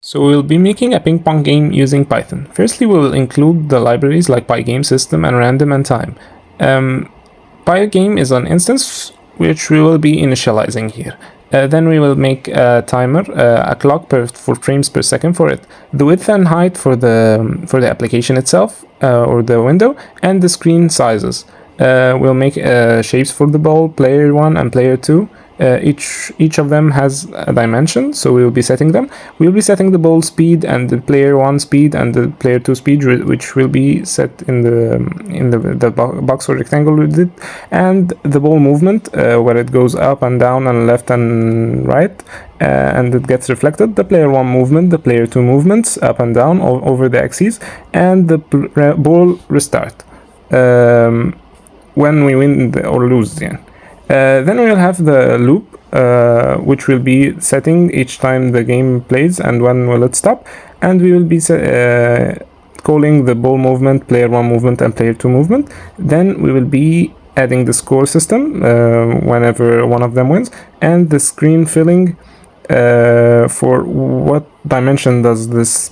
So we'll be making a ping pong game using Python. Firstly, we will include the libraries like pygame, system, and random and time. Pygame is an instance which we will be initializing here. Then we will make a timer, a clock for frames per second for it, the width and height for the application itself or the window, and the screen sizes. We'll make shapes for the ball, player 1 and player 2. Each of them has a dimension, so we will be setting them. We'll be setting the ball speed and the player 1 speed and the player 2 speed, which will be set in the box or rectangle with it, and the ball movement, where it goes up and down and left and right, and it gets reflected. The player 1 movement, the player 2 movements up and down over the axes, and the ball restart when we win or lose the end. Then we'll have the loop, which will be setting each time the game plays and when will it stop, and we will be calling the ball movement, player 1 movement, and player 2 movement. Then we will be adding the score system whenever one of them wins, and the screen filling for what dimension does this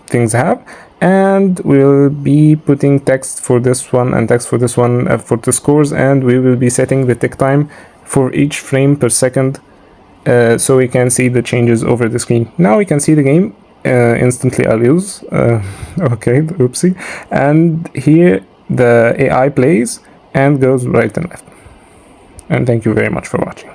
things have, and we'll be putting text for this one and text for this one for the scores, and we will be setting the tick time for each frame per second so we can see the changes over the screen. Now we can see the game instantly. I'll use okay, oopsie, and here the AI plays and goes right and left. And thank you very much for watching.